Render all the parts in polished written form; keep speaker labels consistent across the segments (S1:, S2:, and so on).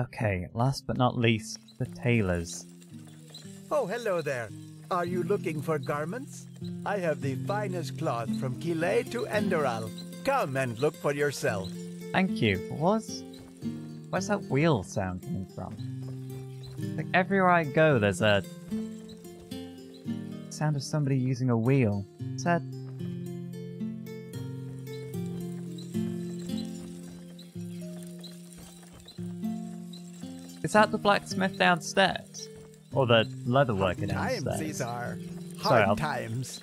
S1: Okay, last but not least, the tailors.
S2: Oh, hello there. Are you looking for garments? I have the finest cloth from Kilé to Enderal. Come and look for yourself.
S1: Thank you. Where's that wheel sound coming from? Like everywhere I go, there's a sound of somebody using a wheel. Is that... Is that the blacksmith downstairs? Or the leatherworker downstairs?
S2: Times these are.
S1: Sorry,
S2: Hard times.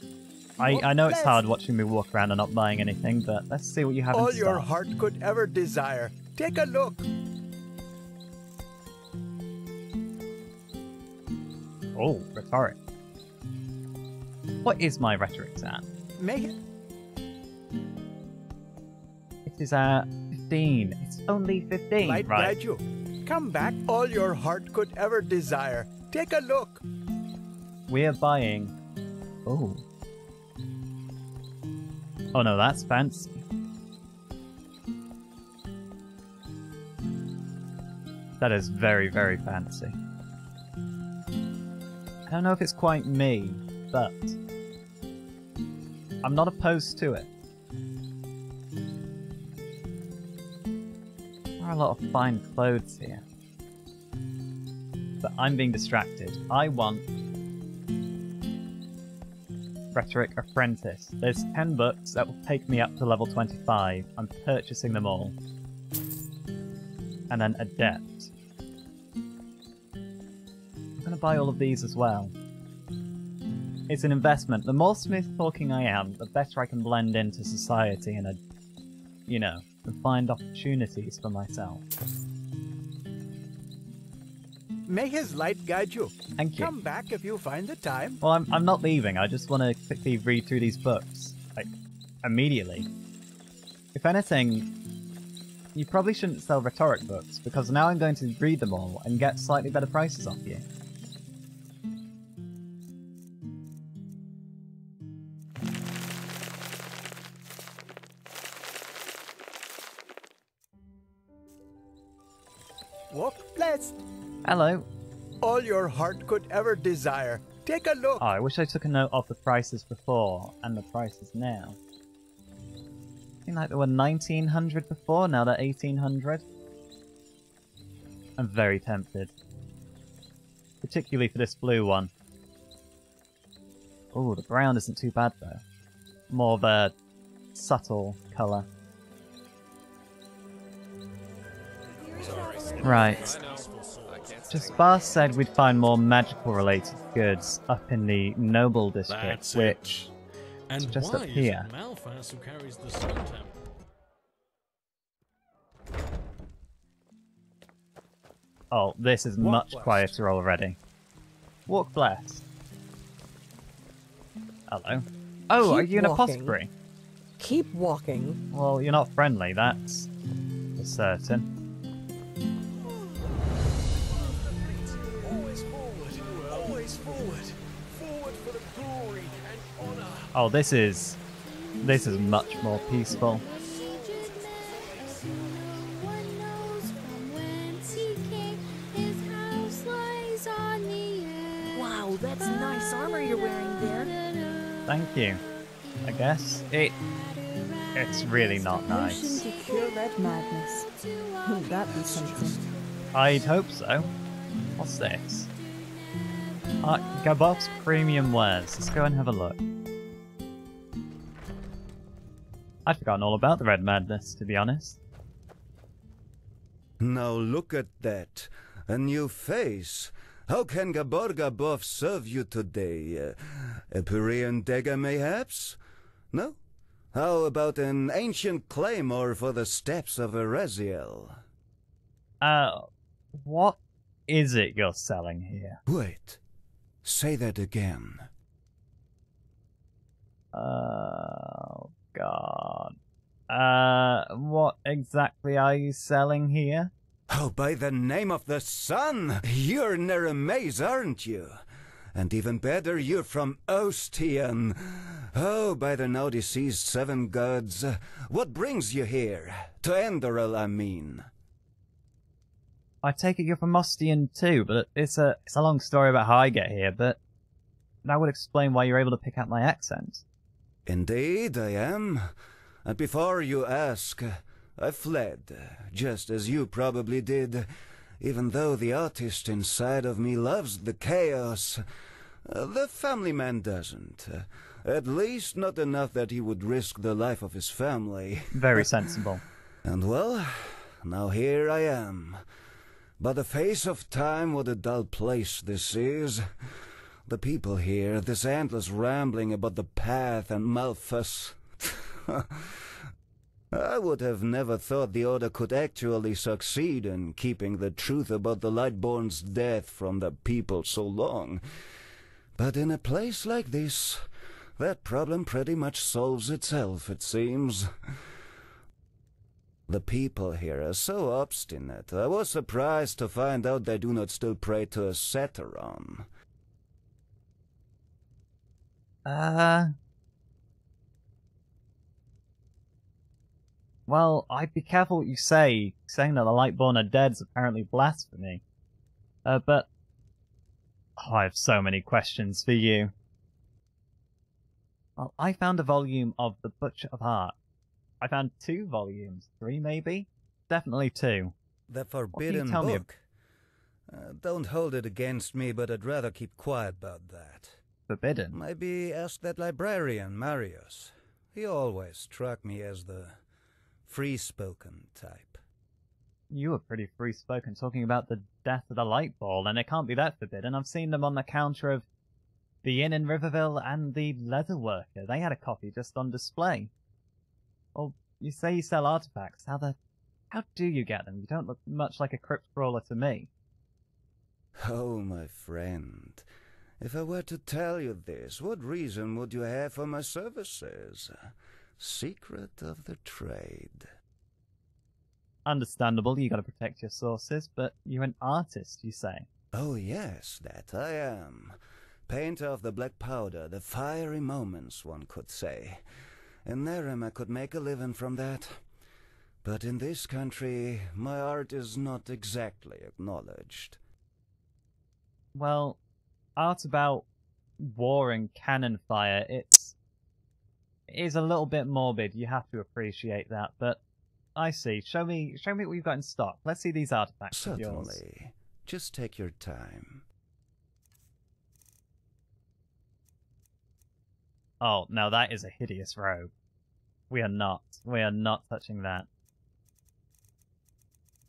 S1: I know it's hard watching me walk around and not buying anything, but let's see what you have in
S2: All
S1: stock.
S2: your heart could ever desire. Take a look.
S1: Oh, rhetoric. What is my rhetoric at?
S2: May
S1: It is at 15. It's only 15,
S2: light
S1: right?
S2: guide you. Come back. All your heart could ever desire. Take a look.
S1: We're buying... Oh. Oh no, that's fancy. That is very, very fancy. I don't know if it's quite me, but I'm not opposed to it. There are a lot of fine clothes here. But I'm being distracted. I want Rhetoric Apprentice. There's 10 books that will take me up to level 25. I'm purchasing them all. And then Adept. I'm going to buy all of these as well. It's an investment. The more smooth-talking I am, the better I can blend into society and, you know, find opportunities for myself.
S2: May his light guide you.
S1: Thank you.
S2: Come back if you find the time.
S1: Well, I'm not leaving. I just want to quickly read through these books. Like, immediately. If anything, you probably shouldn't sell rhetoric books, because now I'm going to read them all and get slightly better prices off you.
S2: Walk blessed.
S1: Hello.
S2: All your heart could ever desire. Take a look.
S1: Oh, I wish I took a note of the prices before and the prices now. I think like they were 1900 before, now they're 1800. I'm very tempted. Particularly for this blue one. Oh, the brown isn't too bad though. More of a subtle colour. Right. Just Bar said we'd find more magical related goods up in the Noble District, which is just up here. Oh, this is much quieter already. Walk blessed. Hello. Oh, are you an apothecary?
S3: Keep walking.
S1: Well, you're not friendly, that's for certain. Oh, this is much more peaceful.
S3: Wow, that's nice armor you're wearing there.
S1: Thank you. I guess it's really not nice.
S3: To cure red madness. Wouldn't that be something?
S1: I'd hope so. What's this? Gabof's Premium Wares. Let's go and have a look. I'd forgotten all about the Red Madness, to be honest.
S4: Now look at that. A new face. How can Gabor Gabof serve you today? A Pyrean dagger, mayhaps? No? How about an ancient claymore for the steps of Ereziel?
S1: What is it you're selling here?
S4: Wait. Say that again.
S1: Oh, God. What exactly are you selling here?
S4: Oh, by the name of the sun! You're Neremaze, aren't you? And even better, you're from Ostian. Oh, by the now deceased seven gods. What brings you here? To Enderal, I mean.
S1: I take it you're from Ostian too, but it's a long story about how I get here, but that would explain why you're able to pick out my accent.
S4: Indeed, I am. And before you ask, I fled, just as you probably did. Even though the artist inside of me loves the chaos, the family man doesn't. At least not enough that he would risk the life of his family.
S1: Very sensible.
S4: And well, now here I am. By the face of time, what a dull place this is. The people here, this endless rambling about the path and Malthus. I would have never thought the Order could actually succeed in keeping the truth about the Lightborn's death from the people so long. But in a place like this, that problem pretty much solves itself, it seems. The people here are so obstinate. I was surprised to find out they do not still pray to a Satyron.
S1: Well, I'd be careful what you say. Saying that the Lightborn are dead is apparently blasphemy. But... Oh, I have so many questions for you. Well, I found a volume of The Butcher of Heart. I found 2 volumes. 3, maybe? Definitely 2.
S5: The forbidden book. Don't hold it against me, but I'd rather keep quiet about that.
S1: Forbidden?
S5: Maybe ask that librarian, Marius. He always struck me as the free-spoken type.
S1: You were pretty free-spoken talking about the death of the Lightball, and it can't be that forbidden. I've seen them on the counter of the inn in Riverville and the Leatherworker. They had a copy just on display. Well, you say you sell artifacts. How do you get them? You don't look much like a crypt crawler to me.
S4: Oh, my friend. If I were to tell you this, what reason would you have for my services? Secret of the trade.
S1: Understandable, you gotta protect your sources, but you're an artist, you say.
S4: Oh yes, that I am. Painter of the black powder, the fiery moments, one could say. In Nerem I could make a living from that. But in this country, my art is not exactly acknowledged.
S1: Well, art about war and cannon fire, it is a little bit morbid, you have to appreciate that, but I see. Show me what you've got in stock. Let's see these artifacts of yours.
S4: Certainly. Just take your time.
S1: Oh, now that is a hideous robe. We are not touching that.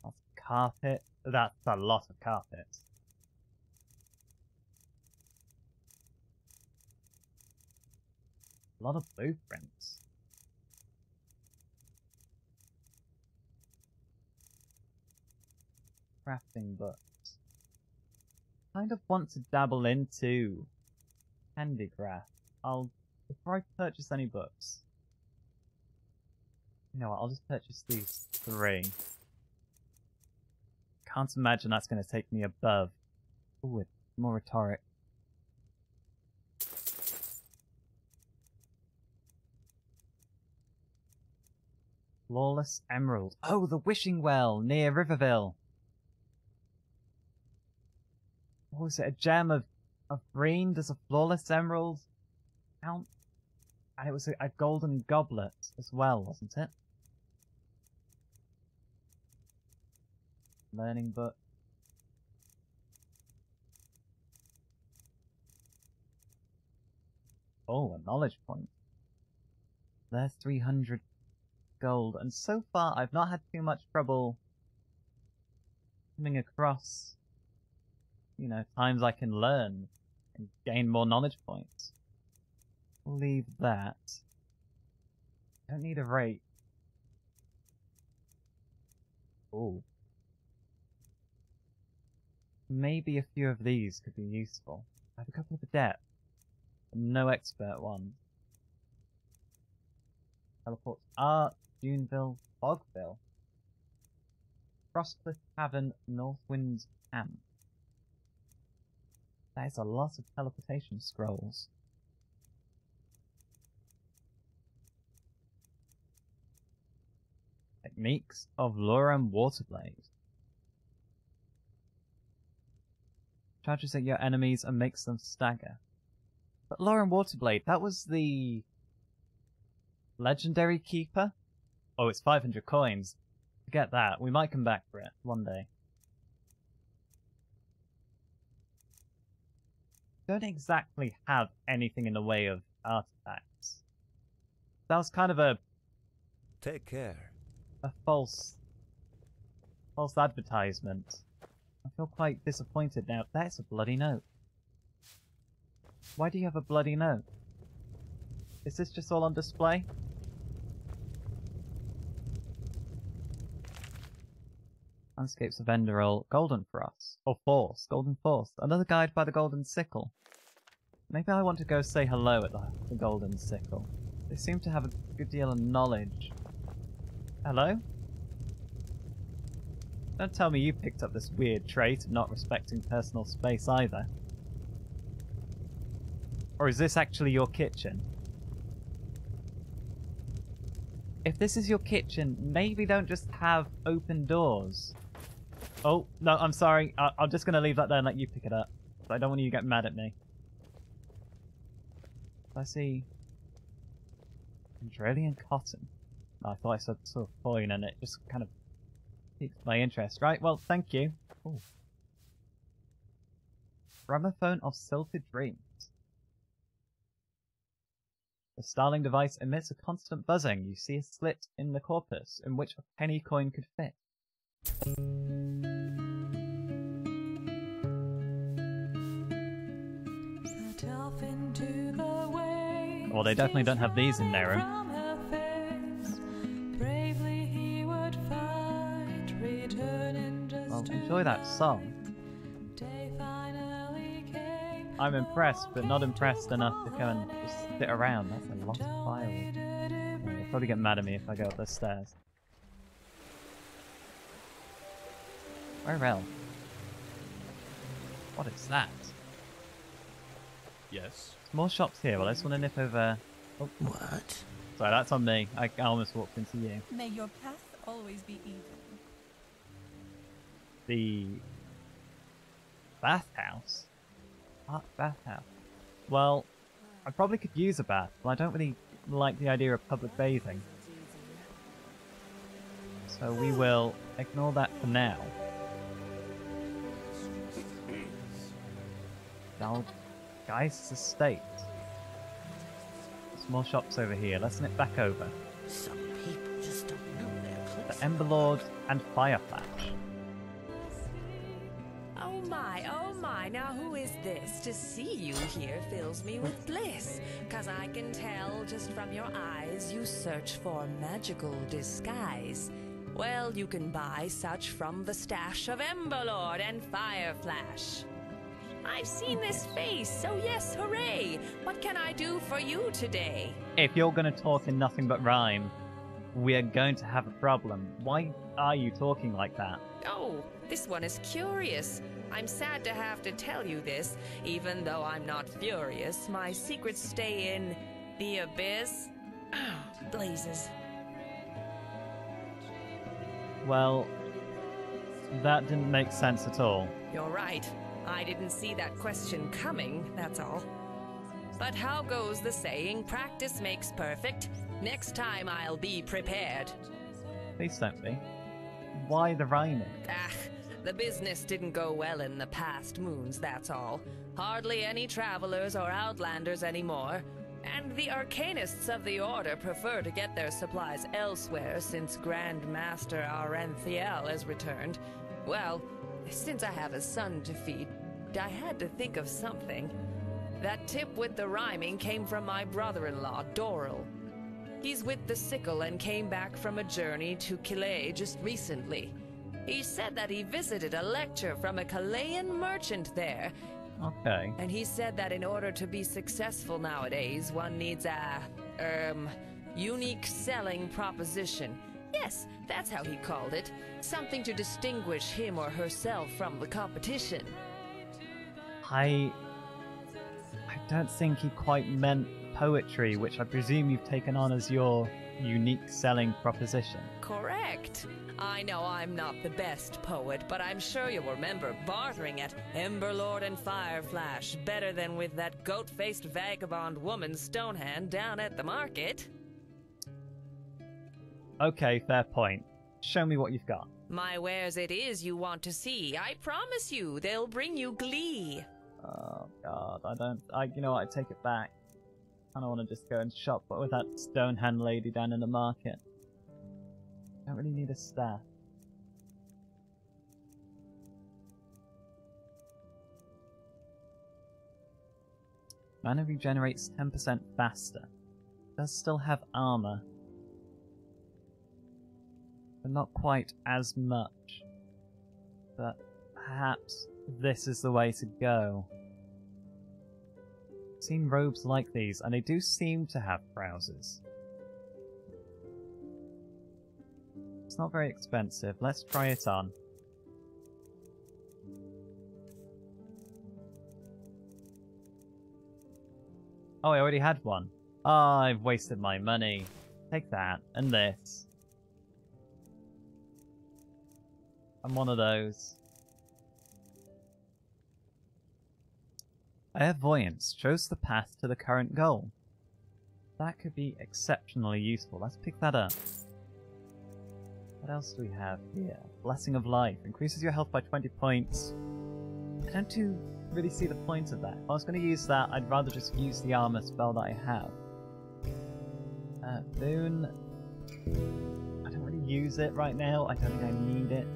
S1: That's carpet. That's a lot of carpet. A lot of blueprints. Crafting books. Kind of want to dabble into handicraft. Before I purchase any books. You know what, I'll just purchase these 3. Can't imagine that's going to take me above. Ooh, it's more rhetoric. Flawless Emerald. Oh, the Wishing Well near Riverville. What was it? A gem of green? Does a flawless emerald count? And it was a golden goblet as well, wasn't it? Learning book. Oh, a knowledge point. There's 300 gold, and so far I've not had too much trouble coming across, you know, times I can learn and gain more knowledge points. We'll leave that. Don't need a rate. Ooh. Maybe a few of these could be useful. I have a couple of adept, but no expert ones. Teleport Art, Duneville, Bogville, Frostcliff Tavern, Northwind Camp. That is a lot of teleportation scrolls. Techniques of Lorem Waterblade. Charges at your enemies and makes them stagger. But Lauren Waterblade, that was the legendary keeper? Oh, it's 500 coins. Forget that. We might come back for it one day. Don't exactly have anything in the way of artifacts. That was kind of a
S4: Take care.
S1: false advertisement. I feel quite disappointed now. That's a bloody note. Why do you have a bloody note? Is this just all on display? Landscapes of Enderal, Golden Frost. Or Force, Golden Force. Another guide by the Golden Sickle. Maybe I want to go say hello at the Golden Sickle. They seem to have a good deal of knowledge. Hello? Don't tell me you picked up this weird trait of not respecting personal space either. Or is this actually your kitchen? If this is your kitchen, maybe don't just have open doors. Oh, no, I'm sorry. I'm just going to leave that there and let you pick it up. I don't want you to get mad at me. I see Australian cotton. I thought I saw sort of coin and it just kind of piqued my interest. Right, well, thank you. Ooh. Gramophone of Silted Dreams. The Starling device emits a constant buzzing. You see a slit in the corpus in which a penny coin could fit. Well, they definitely don't have these in their room. Well, enjoy that song. I'm impressed, but not impressed enough to come and just sit around. That's a lot of firewood. They'll probably get mad at me if I go up the stairs. Where else? What is that?
S6: Yes.
S1: More shops here. Well, I just want to nip over. Oh.
S7: What?
S1: Sorry, that's on me. I almost walked into you.
S8: May your path always be even.
S1: The bathhouse? Bathhouse. Well, I probably could use a bath, but I don't really like the idea of public bathing. So we will ignore that for now. Guys, estate. Small shops over here. Let's nip back over.
S7: Some people just don't know their place.
S1: The Ember Lord and Fireflash.
S9: Oh my, now who is this? To see you here fills me with bliss. 'Cause I can tell just from your eyes you search for magical disguise. Well, you can buy such from the stash of Ember Lord and Fireflash. I've seen this face, so yes, hooray! What can I do for you today?
S1: If you're going to talk in nothing but rhyme, we're going to have a problem. Why are you talking like that?
S9: Oh, this one is curious. I'm sad to have to tell you this, even though I'm not furious. My secrets stay in the abyss. Blazes.
S1: Well, that didn't make sense at all.
S9: You're right. I didn't see that question coming, that's all. But how goes the saying, practice makes perfect? Next time I'll be prepared.
S1: Please don't be. Why the rhyming?
S9: The business didn't go well in the past moons, that's all. Hardly any travelers or outlanders anymore. And the arcanists of the Order prefer to get their supplies elsewhere since Grand Master Arenthiel has returned. Well, since I have a son to feed, I had to think of something. That tip with the rhyming came from my brother-in-law, Doral. He's with the Sickle and came back from a journey to Calais just recently. He said that he visited a lecture from a Chilean merchant there.
S1: Okay.
S9: And he said that in order to be successful nowadays, one needs a, unique selling proposition. Yes, that's how he called it. Something to distinguish him or herself from the competition.
S1: I don't think he quite meant poetry, which I presume you've taken on as your unique selling proposition.
S9: Correct. I know I'm not the best poet, but I'm sure you'll remember bartering at Emberlord and Fireflash better than with that goat-faced vagabond woman Stonehand down at the market.
S1: Okay, fair point. Show me what you've got.
S9: My wares it is you want to see. I promise you, they'll bring you glee.
S1: Oh god, you know what, I take it back. I don't want to just go and shop with that Stonehand lady down in the market. Don't really need a staff. Mana regenerates 10% faster. Does still have armor. But not quite as much. But perhaps this is the way to go. I've seen robes like these, and they do seem to have trousers. It's not very expensive. Let's try it on. Oh, I already had one. Oh, I've wasted my money. Take that, and this. I'm one of those. Clairvoyance shows the path to the current goal. That could be exceptionally useful. Let's pick that up. What else do we have here? Blessing of Life. Increases your health by 20 points. I don't really see the point of that. If I was going to use that, I'd rather just use the armor spell that I have. Boon. I don't really use it right now. I don't think I need it.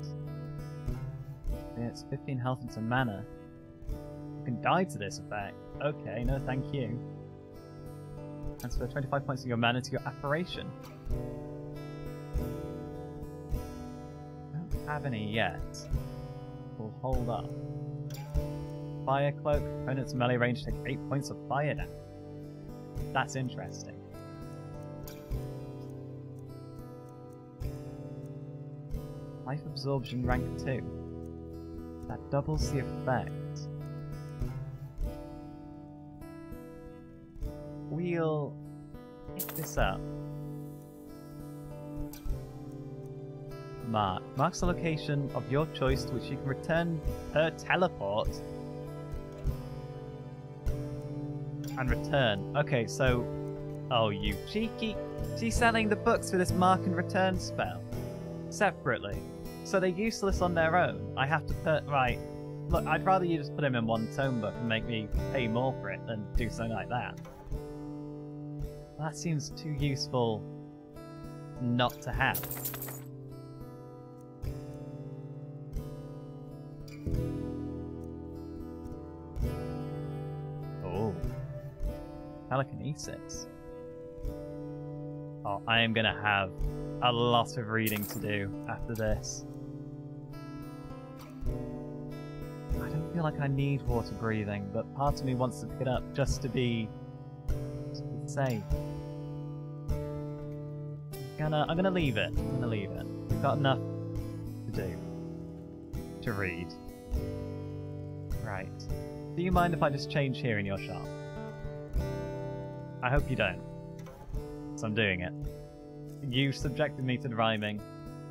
S1: Yeah, it's 15 health into mana. You can die to this effect. Okay, no thank you. Transfer 25 points of your mana to your apparition. Don't have any yet. We'll hold up. Fire Cloak. Opponent's melee range take 8 points of fire damage. That's interesting. Life Absorption rank 2. That doubles the effect. We'll pick this up. Marks the location of your choice to which you can return per teleport. And return. Okay, so... Oh, you cheeky... She's selling the books for this mark and return spell. Separately. So they're useless on their own. I have to put... Right. Look, I'd rather you just put them in one tome book and make me pay more for it than do something like that. That seems too useful not to have. Oh. Telekinesis. Oh, I am going to have a lot of reading to do after this. I don't feel like I need water breathing, but part of me wants to pick it up just to be safe. I'm gonna leave it. I'm gonna leave it. We've got enough to do. To read. Right. Do you mind if I just change here in your shop? I hope you don't. So I'm doing it. You subjected me to the rhyming.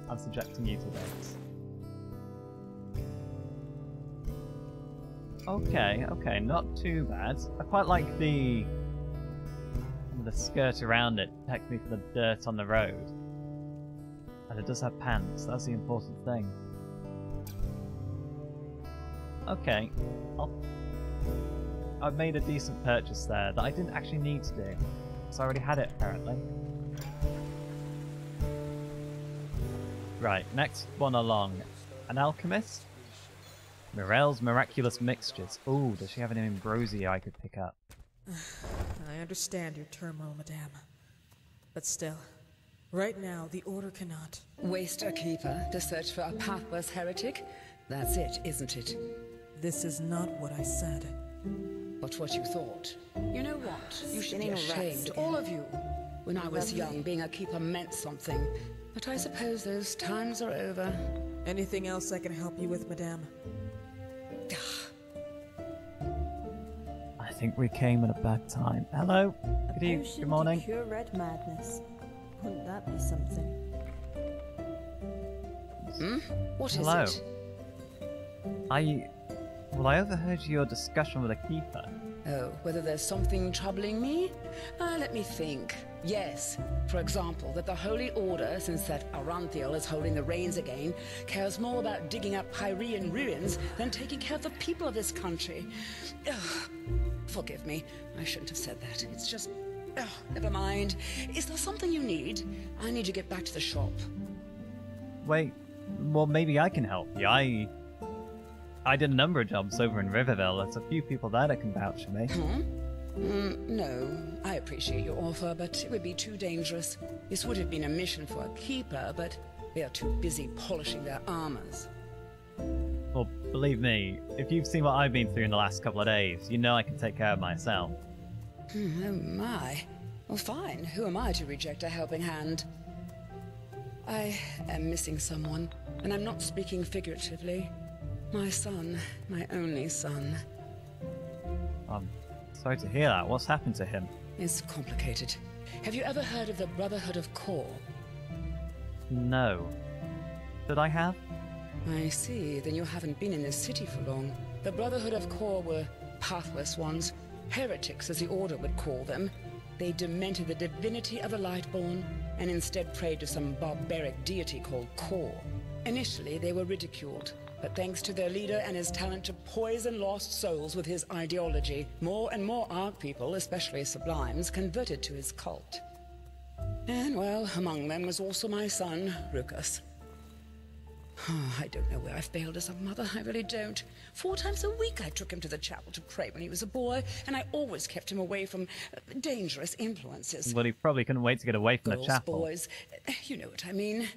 S1: I'm subjecting you to this. Okay, not too bad. I quite like the skirt around it protects me from the dirt on the road. And it does have pants, that's the important thing. Okay. I've made a decent purchase there that I didn't actually need to do. So I already had it, apparently. Right, next one along. An alchemist? Morel's Miraculous Mixtures. Ooh, does she have an ambrosia I could pick up?
S6: I understand your turmoil, madame. But still, right now, the Order cannot...
S10: Waste a keeper to search for a pathless heretic? That's it, isn't it?
S6: This is not what I said.
S10: But what you thought. You know what? You should be ashamed, all of you. When I was young, being a keeper meant something. But I suppose those times are over.
S6: Anything else I can help you with, madame?
S1: I think we came at a bad time. Hello. Good morning.
S3: Cure red madness. Wouldn't that be something?
S10: What is
S1: Hello.
S10: it?
S1: I overheard your discussion with a keeper.
S10: Oh, whether there's something troubling me? Let me think. Yes. For example, that the Holy Order, since that Aranthiel is holding the reins again, cares more about digging up Pyrean ruins than taking care of the people of this country. Ugh. Forgive me. I shouldn't have said that. It's just... never mind. Is there something you need? I need to get back to the shop.
S1: Wait, well, maybe I can help you. I did a number of jobs over in Riverville. There's a few people there that can vouch for me.
S10: No, I appreciate your offer, but it would be too dangerous. This would have been a mission for a keeper, but they are too busy polishing their armors.
S1: Well, believe me, if you've seen what I've been through in the last couple of days, you know I can take care of myself.
S10: Oh my. Well, fine. Who am I to reject a helping hand? I am missing someone, and I'm not speaking figuratively. My son, my only son.
S1: I'm sorry to hear that. What's happened to him?
S10: It's complicated. Have you ever heard of the Brotherhood of Core?
S1: No. Should I have?
S10: I see. Then you haven't been in this city for long. The Brotherhood of Core were pathless ones. Heretics, as the Order would call them. They demented the divinity of the Lightborn, and instead prayed to some barbaric deity called Core. Initially, they were ridiculed. But thanks to their leader and his talent to poison lost souls with his ideology, more and more Ark people, especially Sublimes, converted to his cult. And, well, among them was also my son, Ruckus. I don't know where I failed as a mother, I really don't. 4 times a week I took him to the chapel to pray when he was a boy, and I always kept him away from dangerous influences.
S1: Well, he probably couldn't wait to get away from
S10: Girls,
S1: the chapel.
S10: boys, you know what I mean.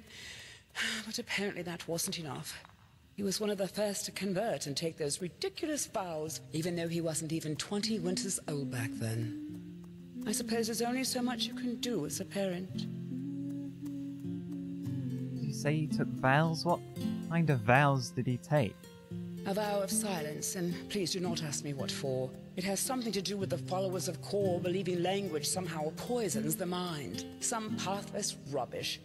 S10: But apparently that wasn't enough. He was one of the first to convert and take those ridiculous vows, even though he wasn't even 20 winters old back then. I suppose there's only so much you can do as a parent.
S1: Did you say he took vows? What kind of vows did he take?
S10: A vow of silence, and please do not ask me what for. It has something to do with the followers of Core believing language somehow poisons the mind. Some pathless rubbish.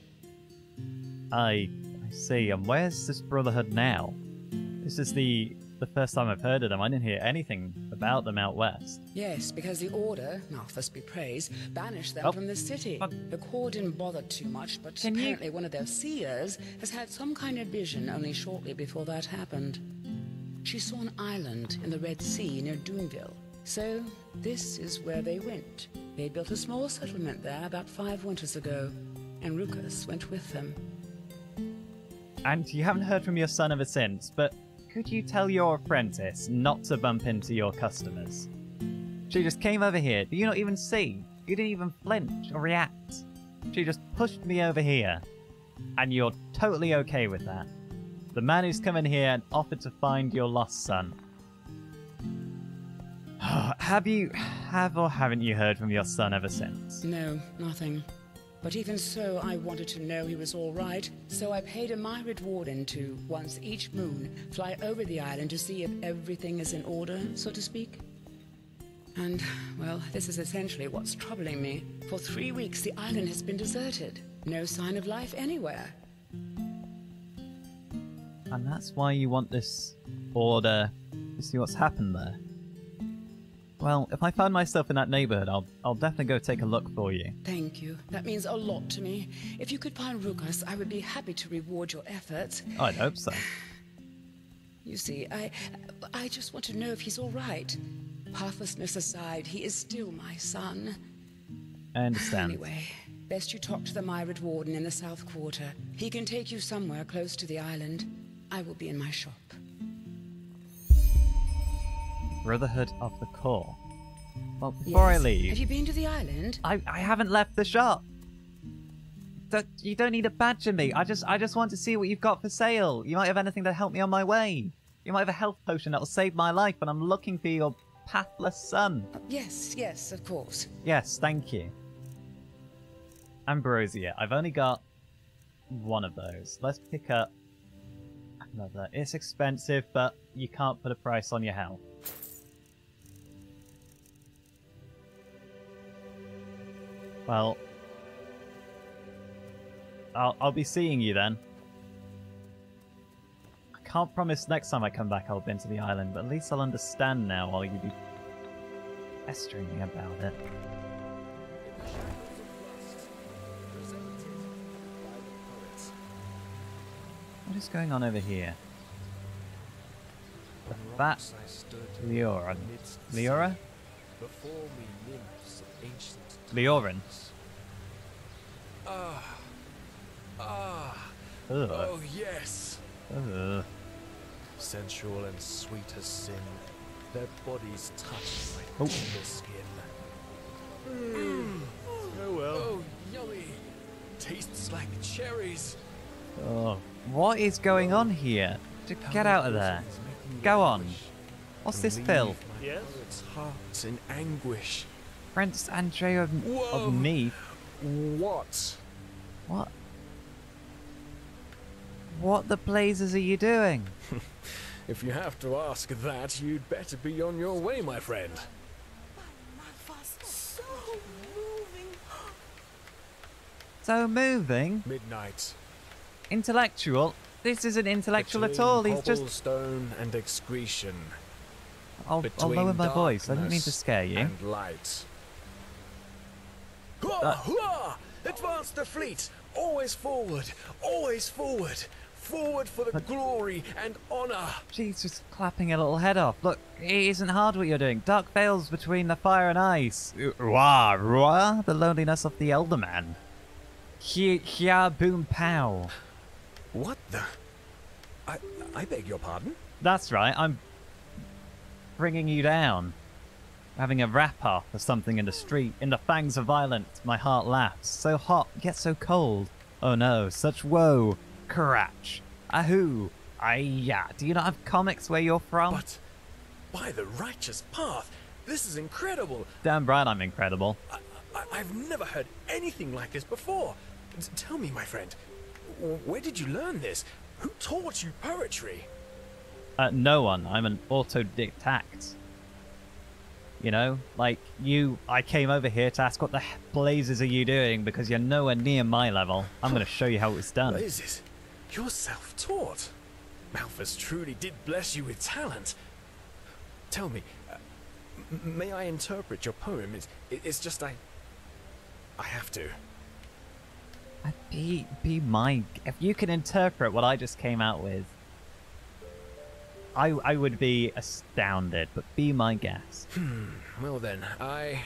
S1: I see. And where's this Brotherhood now? This is the first time I've heard of them. I didn't hear anything about them out west.
S10: Yes, because the Order, Malthus be praised, banished them from the city. The Core didn't bother too much, but apparently one of their seers has had some kind of vision only shortly before that happened. She saw an island in the Red Sea near Doonville. So, this is where they went. They built a small settlement there about 5 winters ago, and Ruckus went with them.
S1: And you haven't heard from your son ever since, but could you tell your apprentice not to bump into your customers? She just came over here. Do you not even see? You didn't even flinch or react. She just pushed me over here. And you're totally okay with that. The man who's come in here and offered to find your lost son. Have or haven't you heard from your son ever since?
S10: No, nothing. But even so, I wanted to know he was all right, so I paid a myriad warden to, once each moon, fly over the island to see if everything is in order, so to speak. And, well, this is essentially what's troubling me. For 3 weeks, the island has been deserted. No sign of life anywhere.
S1: And that's why you want this order to see what's happened there. Well, if I find myself in that neighborhood, I'll definitely go take a look for you.
S10: Thank you. That means a lot to me. If you could find Ruckus, I would be happy to reward your efforts.
S1: Oh, I'd hope so.
S10: You see, I just want to know if he's all right. Pathlessness aside, he is still my son.
S1: I understand.
S10: Anyway, best you talk to the myriad warden in the South Quarter. He can take you somewhere close to the island. I will be in my shop.
S1: Brotherhood of the Core. Well, before I leave...
S10: Have you been to the island?
S1: I haven't left the shop. You don't need to badger me. I just want to see what you've got for sale. You might have anything to help me on my way. You might have a health potion that will save my life, and I'm looking for your pathless son.
S10: Yes, of course.
S1: Yes, thank you. Ambrosia. I've only got one of those. Let's pick up another. It's expensive, but you can't put a price on your health. Well, I'll be seeing you then. can't promise next time I come back I'll been to the island, but at least I'll understand now while you be pestering me about it. What is going on over here? The fat Leoran. Leora? Leoran.
S11: Oh yes.
S12: Sensual and sweet as sin. Their bodies touch my tender skin.
S11: Oh well. Oh, yummy. Tastes like cherries.
S1: Oh, what is going on here? Get out of there. Go on. What's this filth?
S11: Yes? Its heart in anguish.
S1: Prince Andre of me?
S11: What?
S1: What? What the blazes are you doing?
S11: If you have to ask that, you'd better be on your way, my friend.
S1: So moving?
S11: Midnight.
S1: Intellectual? This isn't intellectual at all. He's just
S11: cobblestone and excretion.
S1: I'll lower my voice. I didn't mean to scare you.
S11: And light. Advance the fleet. Always forward. Always forward. Forward for the glory and honor.
S1: She's just clapping a little head off. Look, it isn't hard what you're doing. Dark veils between the fire and ice. Wah, wah, the loneliness of the elder man. Hia boom pow.
S11: What the? I beg your pardon?
S1: That's right, I'm bringing you down. Having a wrap-off or something in the street. In the fangs of violence, my heart laughs. So hot, yet so cold. Oh no, such woe. Karach. Ahoo. Ayah. Do you not have comics where you're from?
S11: But by the righteous path, this is incredible.
S1: Damn right I'm incredible.
S11: I've never heard anything like this before. Tell me, my friend, where did you learn this? Who taught you poetry?
S1: No one. I'm an autodidact. You know, like you, I came over here to ask what the blazes are you doing because you're nowhere near my level. I'm going to show you how it was done.
S11: Blazes? You're self-taught. Malthus truly did bless you with talent. Tell me, may I interpret your poem? It's just I have to.
S1: Be my... If you can interpret what I just came out with, I would be astounded, but be my guest.
S11: Well then, I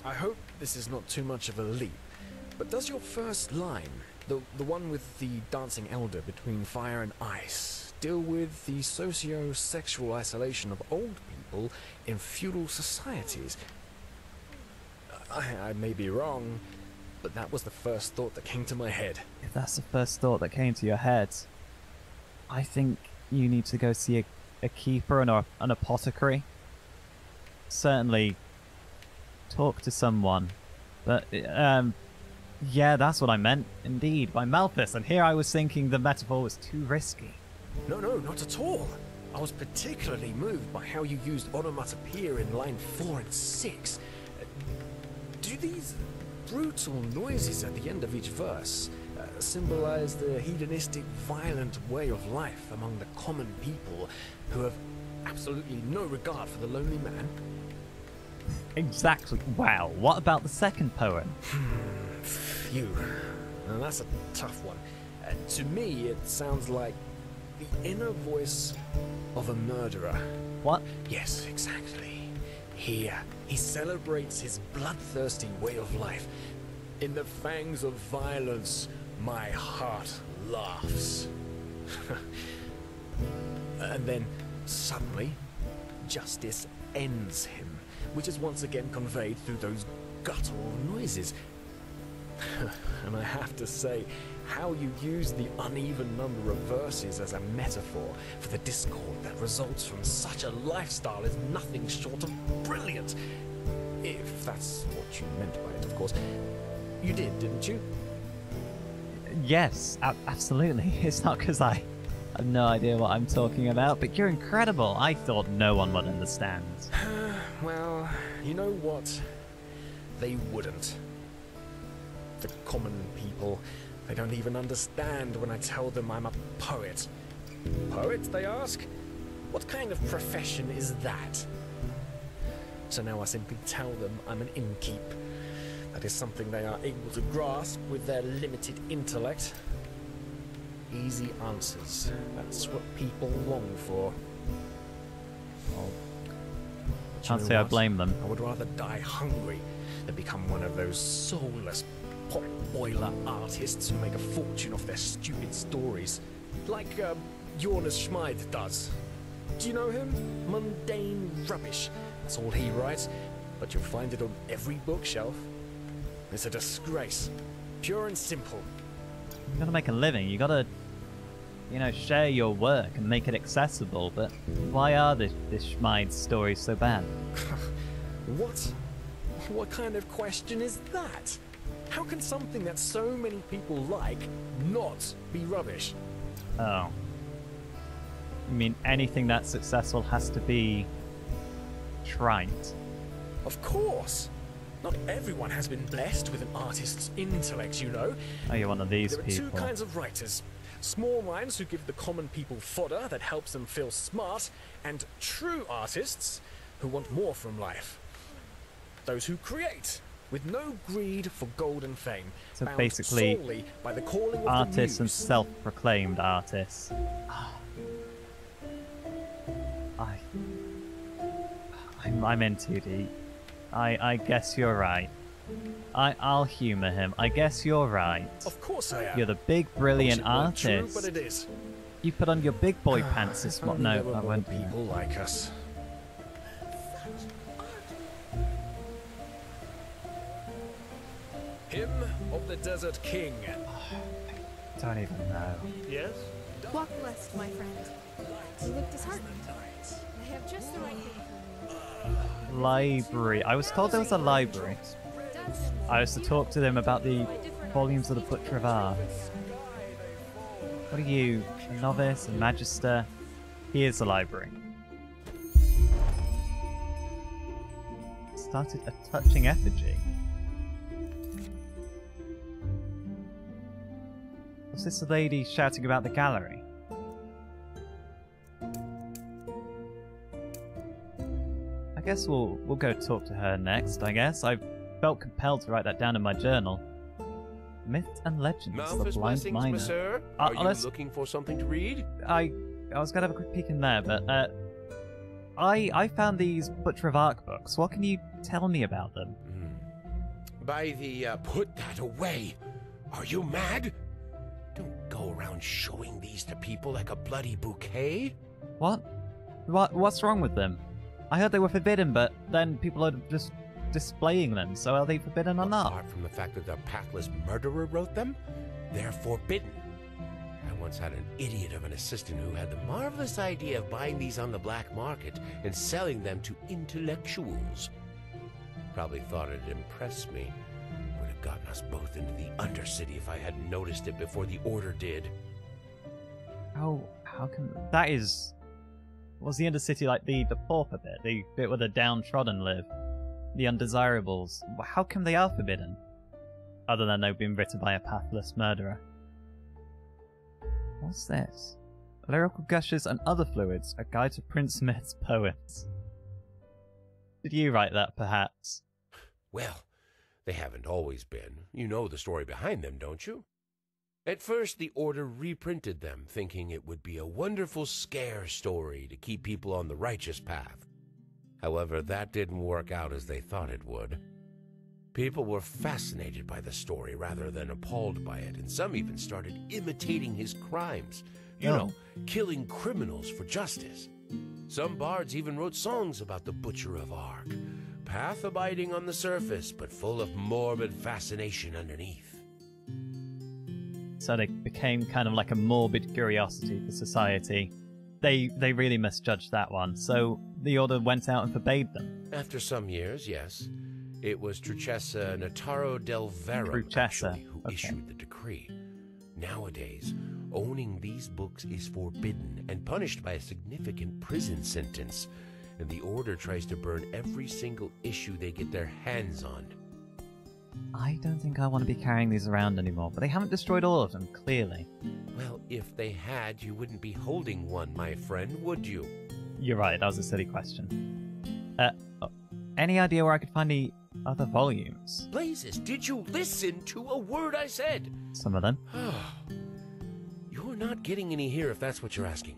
S11: hope this is not too much of a leap, but does your first line, the one with the dancing elder between fire and ice, deal with the socio-sexual isolation of old people in feudal societies? I may be wrong, but that was the first thought that came to my head.
S1: If that's the first thought that came to your head, I think you need to go see a keeper and an apothecary. Certainly talk to someone. But, yeah, that's what I meant, indeed, by Malthus. And here I was thinking the metaphor was too risky.
S11: No, not at all. I was particularly moved by how you used onomatopoeia in line 4 and 6. Do these brutal noises at the end of each verse symbolize the hedonistic, violent way of life among the common people who have absolutely no regard for the lonely man?
S1: Exactly. Wow. What about the second poem?
S11: Phew. Now that's a tough one. To me, it sounds like the inner voice of a murderer.
S1: What?
S11: Yes, exactly. Here, he celebrates his bloodthirsty way of life. In the fangs of violence, my heart laughs. And then, suddenly, justice ends him, which is once again conveyed through those guttural noises. And I have to say, how you use the uneven number of verses as a metaphor for the discord that results from such a lifestyle is nothing short of brilliant. If that's what you meant by it, of course. You did, didn't you?
S1: Yes, absolutely. It's not because I have no idea what I'm talking about, but you're incredible. I thought no one would understand.
S11: Well, you know what? They wouldn't. The common people, they don't even understand when I tell them I'm a poet. Poet, they ask? What kind of profession is that? So now I simply tell them I'm an innkeep. That is something they are able to grasp with their limited intellect. Easy answers. That's what people long for.
S1: Can't say I blame them.
S11: I would rather die hungry than become one of those soulless pot boiler artists who make a fortune off their stupid stories. Like Jonas Schmid does. Do you know him? Mundane rubbish. That's all he writes, but you'll find it on every bookshelf. It's a disgrace. Pure and simple.
S1: You gotta make a living. You gotta, you know, share your work and make it accessible. But why are this Schmid stories so bad?
S11: What? What kind of question is that? How can something that so many people like not be rubbish?
S1: Oh. You mean anything that's successful has to be trite?
S11: Of course. Not everyone has been blessed with an artist's intellect, you know.
S1: Oh, you're one of these
S11: people. There are two kinds of writers. Small minds who give the common people fodder that helps them feel smart, and true artists who want more from life. Those who create, with no greed for gold and fame.
S1: So
S11: bound
S1: basically,
S11: solely by the calling of
S1: artists
S11: the
S1: and
S11: muse.
S1: self-proclaimed artists. I'm in too deep. I guess you're right. I'll humour him. I guess you're right.
S11: Of course I am.
S1: You're the big, brilliant
S11: artist. True,
S1: artist.
S11: but it is.
S1: You put on your big boy pants this month. No, I won't.
S11: People like us. Hymn of the Desert King.
S1: Don't even know.
S11: Yes?
S13: Walk blessed, my friend. You look disheartened. I have just the right thing.
S1: Library. I was told there was a library. I was to talk to them about the volumes of the Butcher of Art. What are you? A novice? A magister? Here's the library. Started a touching effigy. Was this the lady shouting about the gallery? I guess we'll go talk to her next, I guess. I felt compelled to write that down in my journal. Myths and Legends of the Blind Miner.
S14: Sir? Are you looking for something to read?
S1: I was going to have a quick peek in there, but I found these Butcher of Arc books. What can you tell me about them?
S14: By the, put that away. Are you mad? Don't go around showing these to people like a bloody bouquet.
S1: What's wrong with them? I heard they were forbidden, but then people are just displaying them, so are they forbidden or not?
S14: Apart from the fact that the pathless murderer wrote them, they're forbidden. I once had an idiot of an assistant who had the marvelous idea of buying these on the black market and selling them to intellectuals. Probably thought it'd impress me. Would have gotten us both into the Undercity if I hadn't noticed it before the Order did.
S1: How can... That is... Was the Undercity like the pauper bit? The bit where the downtrodden live? The undesirables? How come they are forbidden? Other than they've been written by a pathless murderer. What's this? Lyrical gushes and other fluids, a guide to Prince Smith's poems. Did you write that, perhaps?
S14: Well, they haven't always been. You know the story behind them, don't you? At first, the Order reprinted them, thinking it would be a wonderful scare story to keep people on the righteous path. However, that didn't work out as they thought it would. People were fascinated by the story rather than appalled by it, and some even started imitating his crimes. You know, killing criminals for justice. Some bards even wrote songs about the Butcher of Arc, path-abiding on the surface, but full of morbid fascination underneath.
S1: So they became kind of like a morbid curiosity for society. They really misjudged that one, so the Order went out and forbade them.
S14: After some years, yes. It was Truchessa Nataro del Verum, actually, who issued the decree. Nowadays, owning these books is forbidden and punished by a significant prison sentence, and the Order tries to burn every single issue they get their hands on.
S1: I don't think I want to be carrying these around anymore, but they haven't destroyed all of them, clearly.
S14: Well, if they had, you wouldn't be holding one, my friend, would you?
S1: You're right, that was a silly question. Any idea where I could find the other volumes?
S14: Blazes, did you listen to a word I said?
S1: Some of them.
S14: You're not getting any here if that's what you're asking.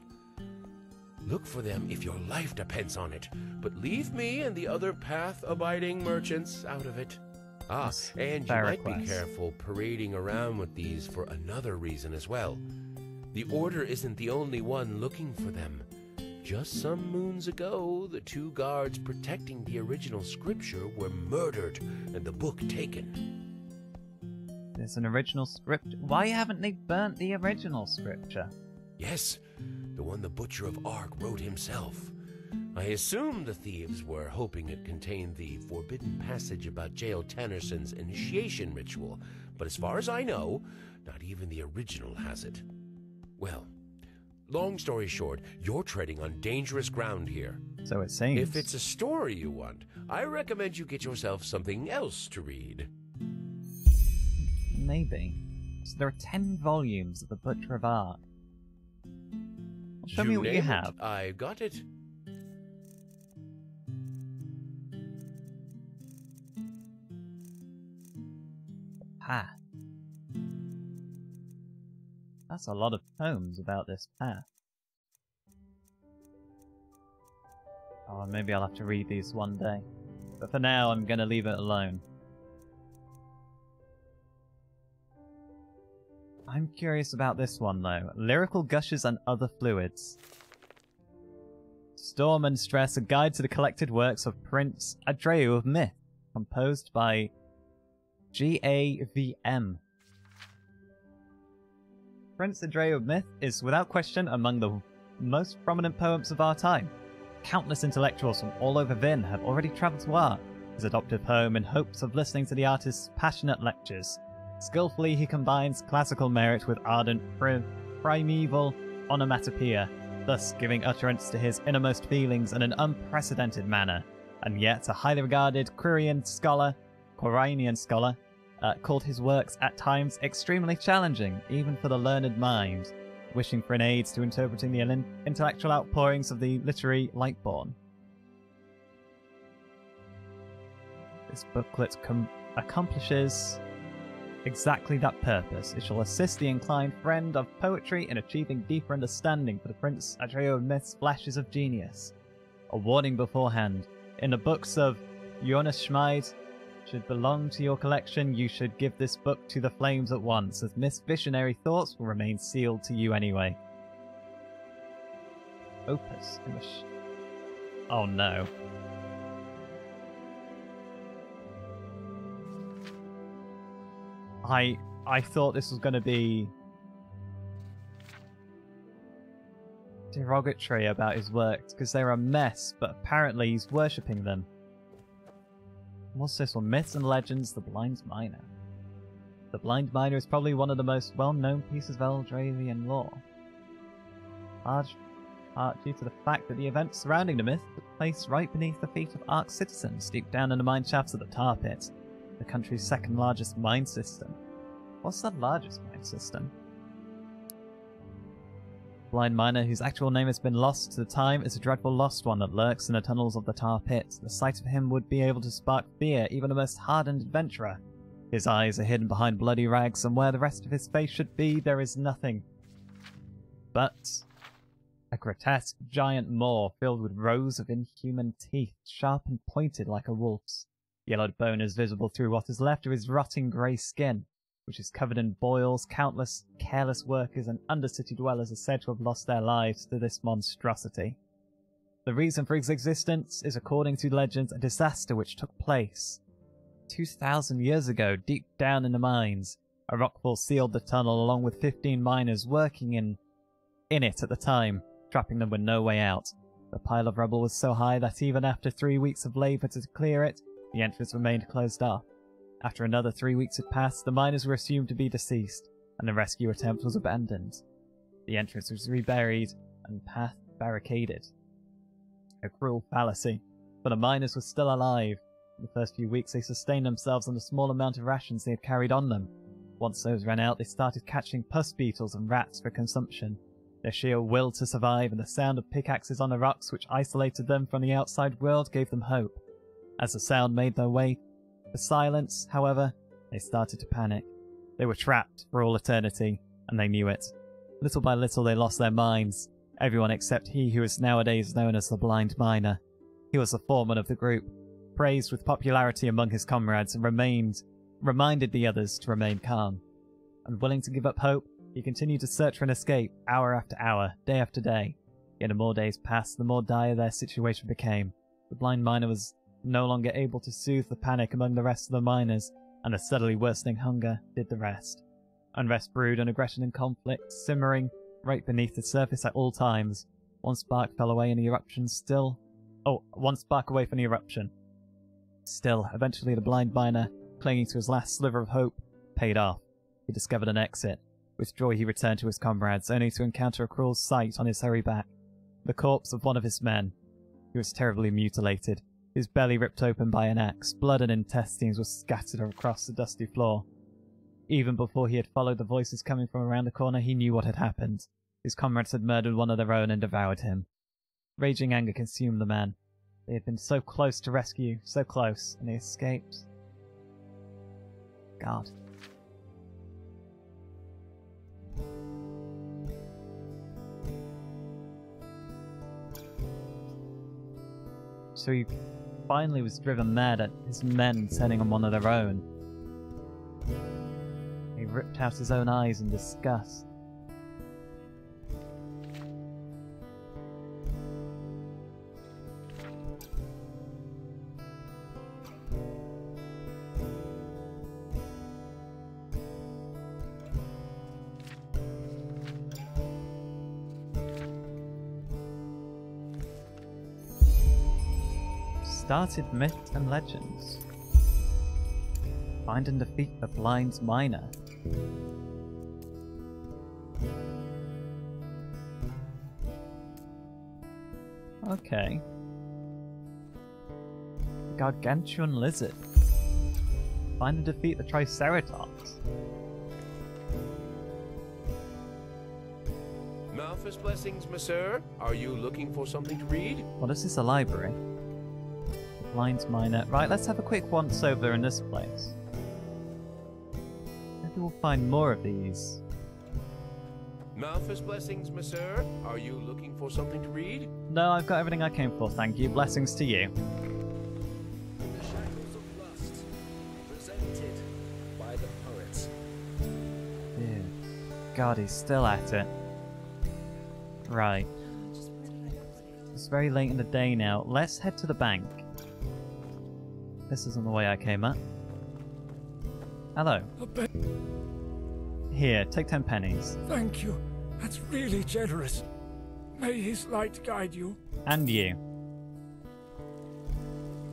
S14: Look for them if your life depends on it, but leave me and the other path-abiding merchants out of it. And you might be careful parading around with these for another reason as well. The Order isn't the only one looking for them. Just some moons ago, the 2 guards protecting the original scripture were murdered and the book taken.
S1: There's an original script. Why haven't they burnt the original scripture?
S14: Yes, the one the Butcher of Ark wrote himself. I assume the thieves were hoping it contained the forbidden passage about Jael Tannerson's initiation ritual, but as far as I know, not even the original has it. Well, long story short, you're treading on dangerous ground here.
S1: So it seems.
S14: If it's a story you want, I recommend you get yourself something else to read.
S1: Maybe. So there are 10 volumes of the Butcher of Ark. Show me what you have.
S14: I got it.
S1: Path. That's a lot of poems about this path. Oh, maybe I'll have to read these one day. But for now, I'm gonna leave it alone. I'm curious about this one, though. Lyrical Gushes and Other Fluids. Storm and Stress, a guide to the collected works of Prince Adreu of Myth, composed by GAVM. Prince Adreu of Myth is without question among the most prominent poets of our time. Countless intellectuals from all over Vin have already travelled to Ark, his adoptive home, in hopes of listening to the artist's passionate lectures. Skillfully, he combines classical merit with ardent primeval onomatopoeia, thus giving utterance to his innermost feelings in an unprecedented manner. And yet, a highly regarded Quirinian scholar, called his works at times extremely challenging, even for the learned mind, wishing for an aid to interpreting the intellectual outpourings of the literary Lightborn. This booklet accomplishes exactly that purpose. It shall assist the inclined friend of poetry in achieving deeper understanding for the Prince Adreu of Myth's flashes of genius. A warning beforehand. In the books of Jonas Schmid should belong to your collection, you should give this book to the flames at once, as Myth's visionary thoughts will remain sealed to you anyway. Opus. Oh no. I thought this was going to be derogatory about his works, because they're a mess, but apparently he's worshipping them. What's this one? Myths and Legends, The Blind Miner. The Blind Miner is probably one of the most well-known pieces of Eldralian lore. Large part due to the fact that the events surrounding the myth took place right beneath the feet of Ark citizens, deep down in the mine shafts of the Tar Pit, the country's second largest mine system. What's the largest mine system? Blind Miner, whose actual name has been lost to time, is a dreadful lost one that lurks in the tunnels of the Tar Pit. The sight of him would be able to spark fear, even the most hardened adventurer. His eyes are hidden behind bloody rags, and where the rest of his face should be, there is nothing but a grotesque giant maw filled with rows of inhuman teeth, sharp and pointed like a wolf's. Yellowed bone is visible through what is left of his rotting grey skin, which is covered in boils. Countless careless workers and undercity dwellers are said to have lost their lives to this monstrosity. The reason for its existence is, according to legends, a disaster which took place 2,000 years ago deep down in the mines. A rockfall sealed the tunnel along with 15 miners working in it at the time, trapping them with no way out. The pile of rubble was so high that even after 3 weeks of labour to clear it, the entrance remained closed off. After another 3 weeks had passed, the miners were assumed to be deceased, and the rescue attempt was abandoned. The entrance was reburied and path barricaded. A cruel fallacy, for the miners were still alive. In the first few weeks, they sustained themselves on the small amount of rations they had carried on them. Once those ran out, they started catching pus beetles and rats for consumption. Their sheer will to survive and the sound of pickaxes on the rocks which isolated them from the outside world gave them hope. As the sound made their way to silence, however, they started to panic. They were trapped for all eternity, and they knew it. Little by little they lost their minds, everyone except he who is nowadays known as the Blind Miner. He was the foreman of the group, praised with popularity among his comrades, and reminded the others to remain calm. Unwilling to give up hope, he continued to search for an escape, hour after hour, day after day. Yet the more days passed, the more dire their situation became. The Blind Miner was no longer able to soothe the panic among the rest of the miners, and the steadily worsening hunger did the rest. Unrest brewed and aggression and conflict, simmering right beneath the surface at all times. One spark fell away in the eruption one spark away from the eruption. Still, eventually the Blind Miner, clinging to his last sliver of hope, paid off. He discovered an exit. With joy he returned to his comrades, only to encounter a cruel sight on his hurry back. The corpse of one of his men. He was terribly mutilated, his belly ripped open by an axe, blood and intestines were scattered across the dusty floor. Even before he had followed the voices coming from around the corner, he knew what had happened. His comrades had murdered one of their own and devoured him. Raging anger consumed the man. They had been so close to rescue, so close, and they escaped. God. So he finally was driven mad at his men turning on one of their own. He ripped out his own eyes in disgust. Started myths and legends. Find and defeat the Blind Miner. Okay. Gargantuan lizard. Find and defeat the Triceratops.
S14: Malthus blessings, monsieur. Are you looking for something to read?
S1: What is this, a library? Blind Miner. Right, let's have a quick once over in this place. Maybe we'll find more of these.
S14: Malthus blessings, monsieur. Are you looking for something to read?
S1: No, I've got everything I came for, thank you. Blessings to you.
S12: The Shackles of Lust, presented by the poets.
S1: Ew. God, he's still at it. Right. It's very late in the day now. Let's head to the bank. This isn't the way I came up. Hello. Here, take 10 pennies.
S15: Thank you. That's really generous. May his light guide you.
S1: And you.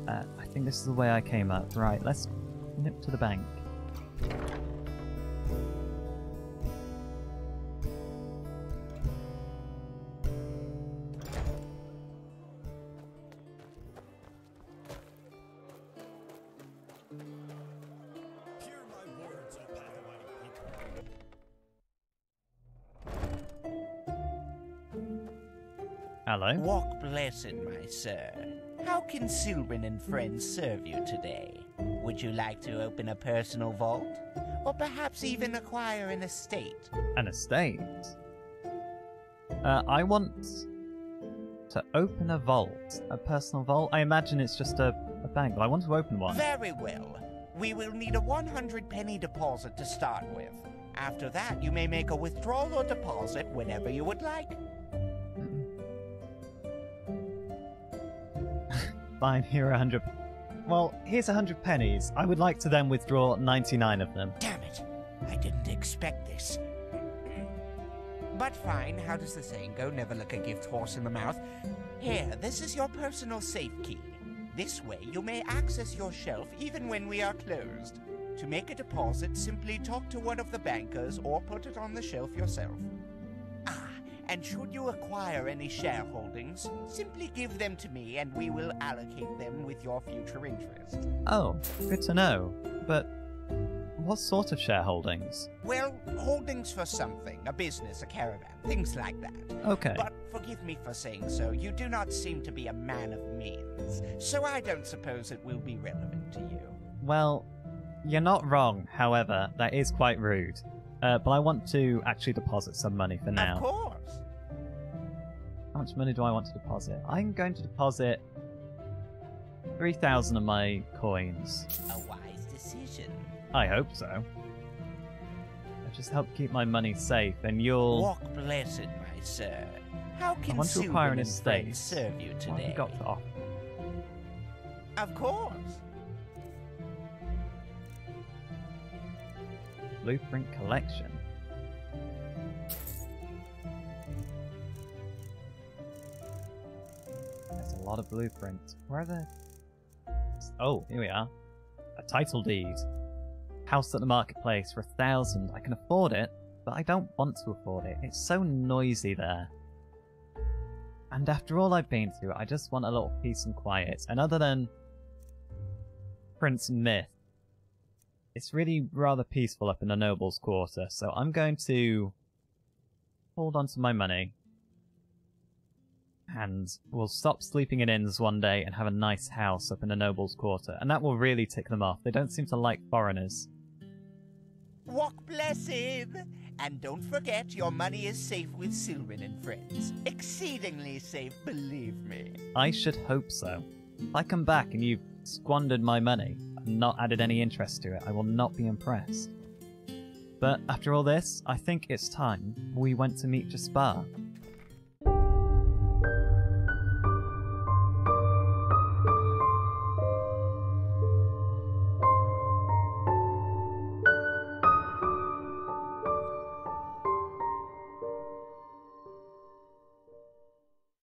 S1: I think this is the way I came up. Right, let's nip to the bank. Hello.
S16: Walk blessed, my sir. How can Sylvan and friends serve you today? Would you like to open a personal vault? Or perhaps even acquire an estate?
S1: An estate? I want to open a vault. A personal vault? I imagine it's just a bank, but I want to open one.
S16: Very well. We will need a 100 penny deposit to start with. After that, you may make a withdrawal or deposit whenever you would like.
S1: Fine, here are 100. Well, here's 100 pennies. I would like to then withdraw 99 of them.
S16: Damn it! I didn't expect this. But fine, how does the saying go? Never look a gift horse in the mouth. Here, this is your personal safe key. This way, you may access your shelf even when we are closed. To make a deposit, simply talk to one of the bankers or put it on the shelf yourself. And should you acquire any shareholdings, simply give them to me and we will allocate them with your future interest.
S1: Oh, good to know. But what sort of shareholdings?
S16: Well, holdings for something, a business, a caravan, things like that.
S1: Okay.
S16: But forgive me for saying so, you do not seem to be a man of means, so I don't suppose it will be relevant to you.
S1: Well, you're not wrong, however, that is quite rude. But I want to actually deposit some money for now.
S16: Of course.
S1: How much money do I want to deposit? I'm going to deposit 3,000 of my coins.
S16: A wise decision.
S1: I hope so. I just help keep my money safe, and you'll...
S16: Walk blessed, my sir. How can
S1: I want to acquire an
S16: Sylvan
S1: estate.
S16: friends serve you today?
S1: What have you got to offer?
S16: Of course.
S1: Blueprint collection. There's a lot of blueprints. Where are the... Oh, here we are. A title deed. House at the marketplace for 1,000. I can afford it, but I don't want to afford it. It's so noisy there. And after all I've been through, I just want a little peace and quiet. And other than Prince Myth, it's really rather peaceful up in the Nobles' Quarter, so I'm going to hold on to my money. And we'll stop sleeping in inns one day and have a nice house up in the Nobles' Quarter. And that will really tick them off. They don't seem to like foreigners.
S16: Walk blessed! And don't forget, your money is safe with Sylvan and friends. Exceedingly safe, believe me.
S1: I should hope so. If I come back and you've squandered my money and not added any interest to it, I will not be impressed. But after all this, I think it's time we went to meet Jaspar.